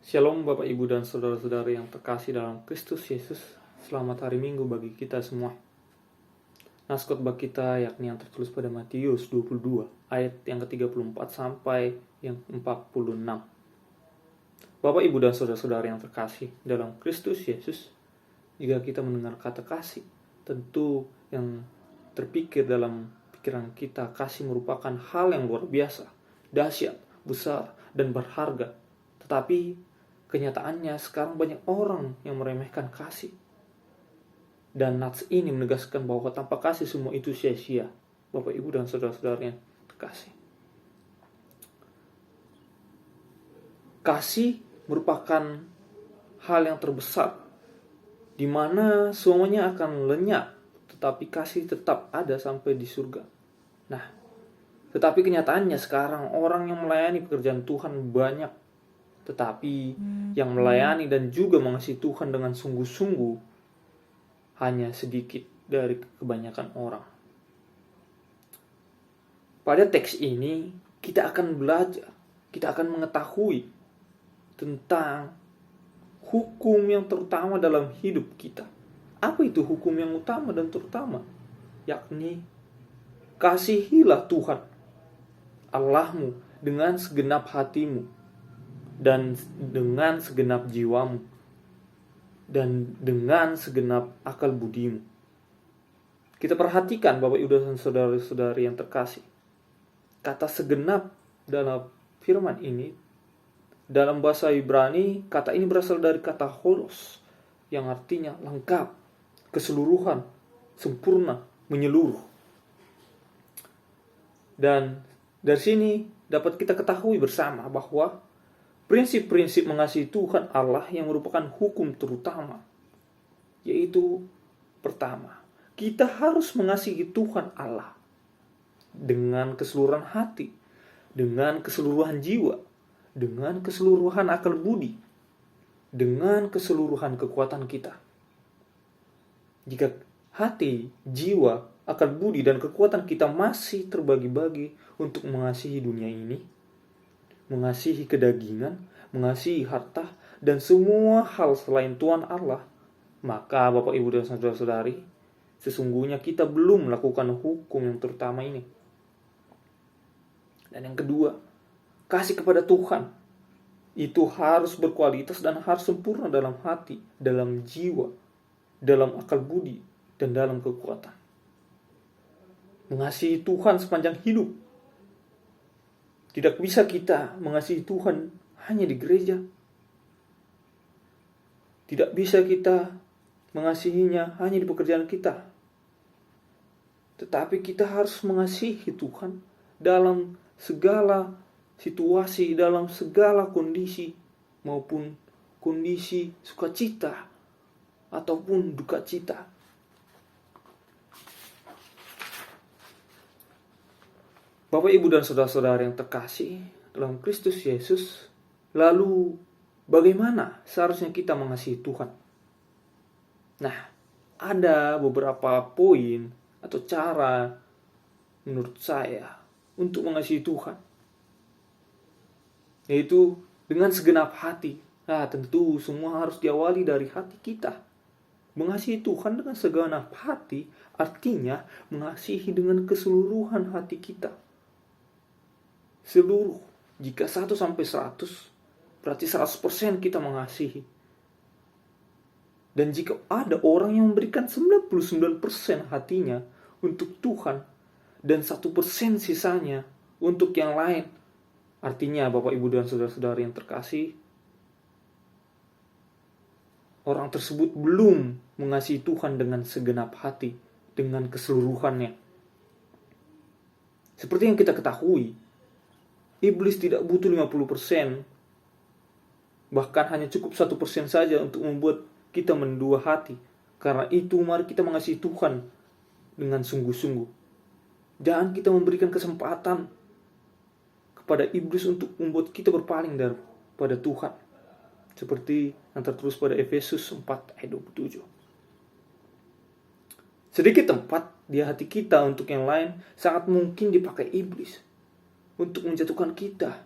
Shalom Bapak Ibu dan Saudara-saudara yang terkasih dalam Kristus Yesus. Selamat hari Minggu bagi kita semua. Nas khotbah kita yakni yang tertulis pada Matius 22 ayat yang ke-34 sampai yang 46. Bapak Ibu dan Saudara-saudara yang terkasih dalam Kristus Yesus, jika kita mendengar kata kasih, tentu yang terpikir dalam pikiran kita, kasih merupakan hal yang luar biasa, dahsyat, besar, dan berharga. Tetapi kenyataannya sekarang banyak orang yang meremehkan kasih. Dan nats ini menegaskan bahwa tanpa kasih semua itu sia-sia. Bapak, Ibu, dan saudara-saudara yang terkasih. Kasih merupakan hal yang terbesar, di mana semuanya akan lenyap, tetapi kasih tetap ada sampai di surga. Nah, tetapi kenyataannya sekarang orang yang melayani pekerjaan Tuhan banyak, tetapi yang melayani dan juga mengasihi Tuhan dengan sungguh-sungguh hanya sedikit dari kebanyakan orang. Pada teks ini kita akan belajar, kita akan mengetahui tentang hukum yang terutama dalam hidup kita. Apa itu hukum yang utama dan terutama? Yakni kasihilah Tuhan Allahmu dengan segenap hatimu, dan dengan segenap jiwamu, dan dengan segenap akal budimu. Kita perhatikan Bapak Ibu dan saudara-saudari yang terkasih. Kata segenap dalam firman ini, dalam bahasa Ibrani, kata ini berasal dari kata holos, yang artinya lengkap, keseluruhan, sempurna, menyeluruh. Dan dari sini dapat kita ketahui bersama bahwa prinsip-prinsip mengasihi Tuhan Allah yang merupakan hukum terutama, yaitu pertama, kita harus mengasihi Tuhan Allah dengan keseluruhan hati, dengan keseluruhan jiwa, dengan keseluruhan akal budi, dengan keseluruhan kekuatan kita. Jika hati, jiwa, akal budi, dan kekuatan kita masih terbagi-bagi untuk mengasihi dunia ini, mengasihi kedagingan, mengasihi harta, dan semua hal selain Tuhan Allah, maka Bapak, Ibu, dan saudara-saudari, sesungguhnya kita belum melakukan hukum yang terutama ini. Dan yang kedua, kasih kepada Tuhan itu harus berkualitas dan harus sempurna dalam hati, dalam jiwa, dalam akal budi, dan dalam kekuatan. Mengasihi Tuhan sepanjang hidup. Tidak bisa kita mengasihi Tuhan hanya di gereja. Tidak bisa kita mengasihinya hanya di pekerjaan kita. Tetapi kita harus mengasihi Tuhan dalam segala situasi, dalam segala kondisi, maupun kondisi sukacita ataupun duka cita. Bapak, Ibu, dan saudara-saudara yang terkasih dalam Kristus Yesus, lalu bagaimana seharusnya kita mengasihi Tuhan? Nah, ada beberapa poin atau cara menurut saya untuk mengasihi Tuhan, yaitu dengan segenap hati. Nah, tentu semua harus diawali dari hati kita. Mengasihi Tuhan dengan segenap hati artinya mengasihi dengan keseluruhan hati kita. Seluruh, jika 1 sampai 100, berarti 100% kita mengasihi. Dan jika ada orang yang memberikan 99% hatinya untuk Tuhan dan 1% sisanya untuk yang lain, artinya Bapak, Ibu, dan saudara-saudara yang terkasih, orang tersebut belum mengasihi Tuhan dengan segenap hati, dengan keseluruhannya. Seperti yang kita ketahui, iblis tidak butuh 50%. Bahkan hanya cukup 1% saja untuk membuat kita mendua hati. Karena itu mari kita mengasihi Tuhan dengan sungguh-sungguh. Jangan kita memberikan kesempatan kepada iblis untuk membuat kita berpaling daripada Tuhan. Seperti yang tertulis pada Efesus 4 ayat 27. Sedikit tempat di hati kita untuk yang lain sangat mungkin dipakai iblis untuk menjatuhkan kita.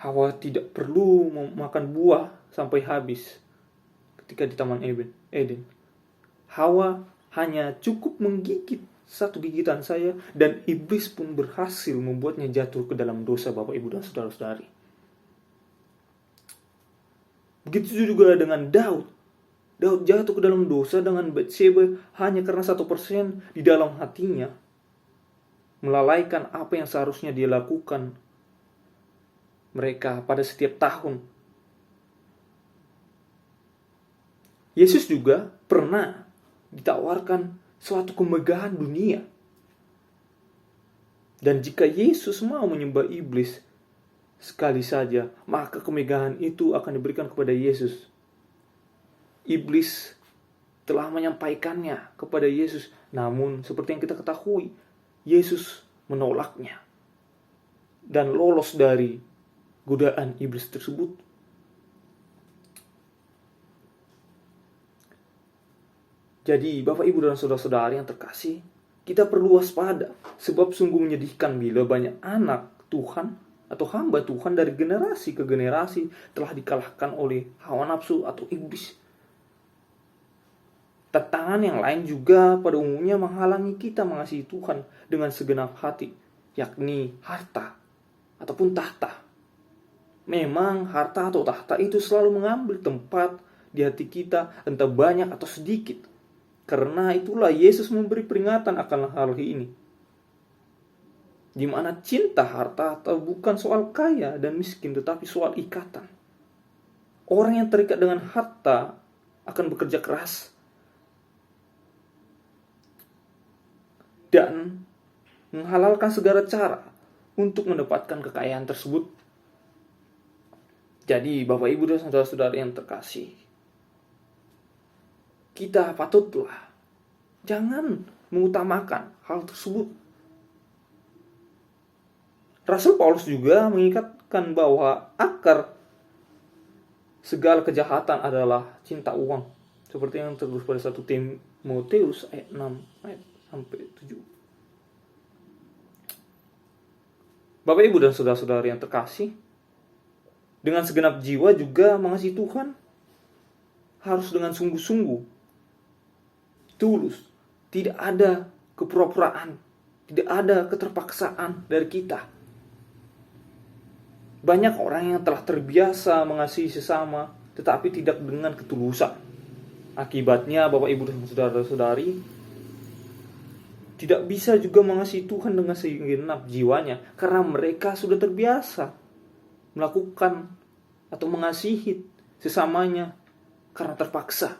Hawa tidak perlu memakan buah sampai habis ketika di Taman Eden. Hawa hanya cukup menggigit satu gigitan saya dan iblis pun berhasil membuatnya jatuh ke dalam dosa, Bapak, Ibu, dan saudara-saudari. Begitu juga dengan Daud. Daud jatuh ke dalam dosa dengan Bathsheba hanya karena 1% di dalam hatinya melalaikan apa yang seharusnya dia lakukan mereka pada setiap tahun. Yesus juga pernah ditawarkan suatu kemegahan dunia. Dan jika Yesus mau menyembah iblis sekali saja, maka kemegahan itu akan diberikan kepada Yesus. Iblis telah menyampaikannya kepada Yesus, namun seperti yang kita ketahui, Yesus menolaknya dan lolos dari godaan iblis tersebut. Jadi, Bapak, Ibu, dan saudara-saudari yang terkasih, kita perlu waspada, sebab sungguh menyedihkan bila banyak anak Tuhan atau hamba Tuhan dari generasi ke generasi telah dikalahkan oleh hawa nafsu atau iblis. Tantangan yang lain juga pada umumnya menghalangi kita mengasihi Tuhan dengan segenap hati, yakni harta ataupun tahta. Memang harta atau tahta itu selalu mengambil tempat di hati kita, entah banyak atau sedikit. Karena itulah Yesus memberi peringatan akan hal ini. Di mana cinta harta atau bukan soal kaya dan miskin, tetapi soal ikatan. Orang yang terikat dengan harta akan bekerja keras dan menghalalkan segala cara untuk mendapatkan kekayaan tersebut. Jadi, Bapak, Ibu, dan saudara-saudara yang terkasih, kita patutlah jangan mengutamakan hal tersebut. Rasul Paulus juga mengikatkan bahwa akar segala kejahatan adalah cinta uang, seperti yang tertulis pada 1 Timotius ayat 6 ayat sampai 7. Bapak, Ibu, dan saudara-saudara yang terkasih, dengan segenap jiwa juga mengasihi Tuhan harus dengan sungguh-sungguh, tulus, tidak ada kepura-puraan, tidak ada keterpaksaan dari kita. Banyak orang yang telah terbiasa mengasihi sesama tetapi tidak dengan ketulusan. Akibatnya, Bapak, Ibu, dan saudara-saudari, tidak bisa juga mengasihi Tuhan dengan segenap jiwanya karena mereka sudah terbiasa melakukan atau mengasihi sesamanya karena terpaksa.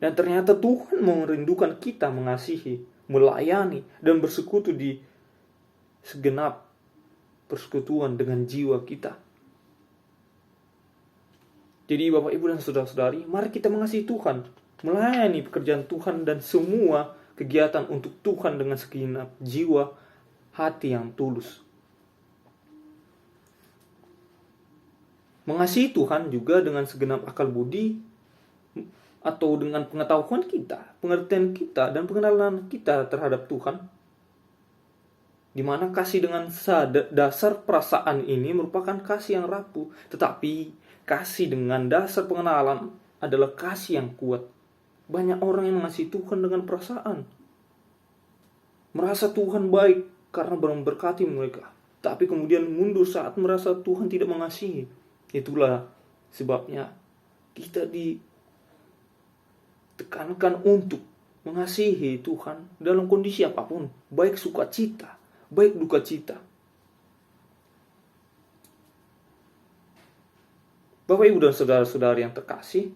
Dan ternyata Tuhan merindukan kita mengasihi, melayani, dan bersekutu di segenap persekutuan dengan jiwa kita. Jadi, Bapak, Ibu, dan saudara-saudari, mari kita mengasihi Tuhan, melayani pekerjaan Tuhan dan semua kegiatan untuk Tuhan dengan segenap jiwa, hati yang tulus. Mengasihi Tuhan juga dengan segenap akal budi atau dengan pengetahuan kita, pengertian kita, dan pengenalan kita terhadap Tuhan. Di mana kasih dengan dasar perasaan ini merupakan kasih yang rapuh, tetapi kasih dengan dasar pengenalan adalah kasih yang kuat. Banyak orang yang mengasihi Tuhan dengan perasaan, merasa Tuhan baik karena memberkati mereka, tapi kemudian mundur saat merasa Tuhan tidak mengasihi. Itulah sebabnya kita ditekankan untuk mengasihi Tuhan dalam kondisi apapun, baik sukacita, baik duka cita. Bapak, Ibu, dan saudara-saudari yang terkasih,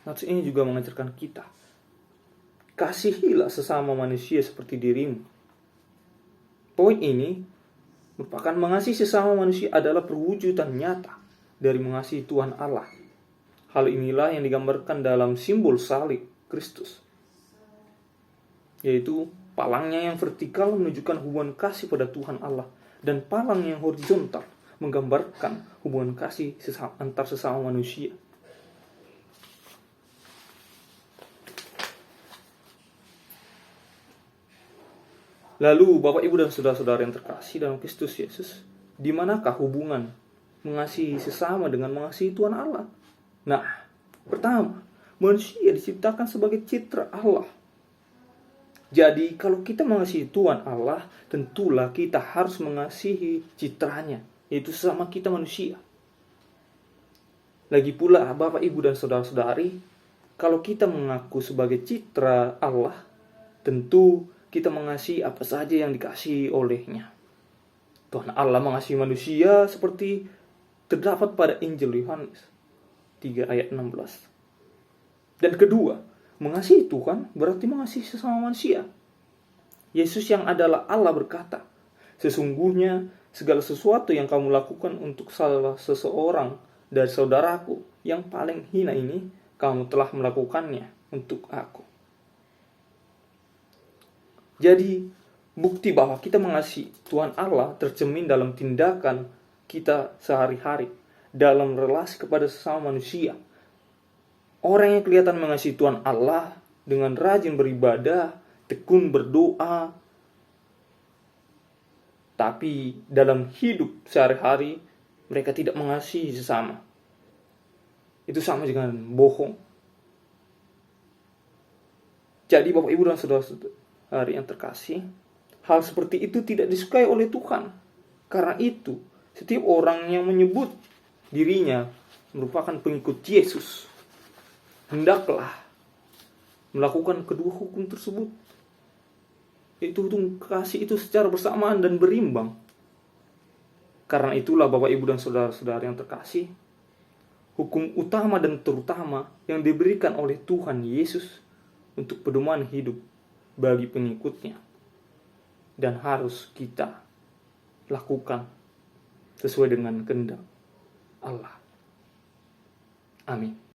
nats ini juga mengajarkan kita, kasihilah sesama manusia seperti dirimu. Poin ini merupakan mengasihi sesama manusia adalah perwujudan nyata dari mengasihi Tuhan Allah. Hal inilah yang digambarkan dalam simbol salib Kristus, yaitu palangnya yang vertikal menunjukkan hubungan kasih pada Tuhan Allah, dan palang yang horizontal menggambarkan hubungan kasih antar sesama manusia. Lalu Bapak Ibu dan saudara-saudara yang terkasih dalam Kristus Yesus, di manakah hubungan mengasihi sesama dengan mengasihi Tuhan Allah? Nah, pertama, manusia diciptakan sebagai citra Allah. Jadi kalau kita mengasihi Tuhan Allah, tentulah kita harus mengasihi citranya, yaitu sesama kita manusia. Lagi pula Bapak Ibu dan saudara-saudari, kalau kita mengaku sebagai citra Allah, tentu kita mengasihi apa saja yang dikasihi olehnya. Tuhan Allah mengasihi manusia seperti terdapat pada Injil Yohanes 3 ayat 16. Dan kedua, mengasihi Tuhan berarti mengasihi sesama manusia. Yesus yang adalah Allah berkata, sesungguhnya segala sesuatu yang kamu lakukan untuk salah seseorang dari saudaraku yang paling hina ini, kamu telah melakukannya untuk aku. Jadi, bukti bahwa kita mengasihi Tuhan Allah tercermin dalam tindakan kita sehari-hari, dalam relasi kepada sesama manusia. Orang yang kelihatan mengasihi Tuhan Allah dengan rajin beribadah, tekun berdoa, tapi dalam hidup sehari-hari mereka tidak mengasihi sesama. Itu sama dengan bohong. Jadi Bapak Ibu dan saudara-saudara yang terkasih, hal seperti itu tidak disukai oleh Tuhan. Karena itu, setiap orang yang menyebut dirinya merupakan pengikut Yesus, hendaklah melakukan kedua hukum tersebut. Yaitu hukum kasih itu secara bersamaan dan berimbang. Karena itulah Bapak Ibu dan saudara-saudara yang terkasih, hukum utama dan terutama yang diberikan oleh Tuhan Yesus untuk pedoman hidup bagi pengikutnya, dan harus kita lakukan sesuai dengan kehendak Allah. Amin.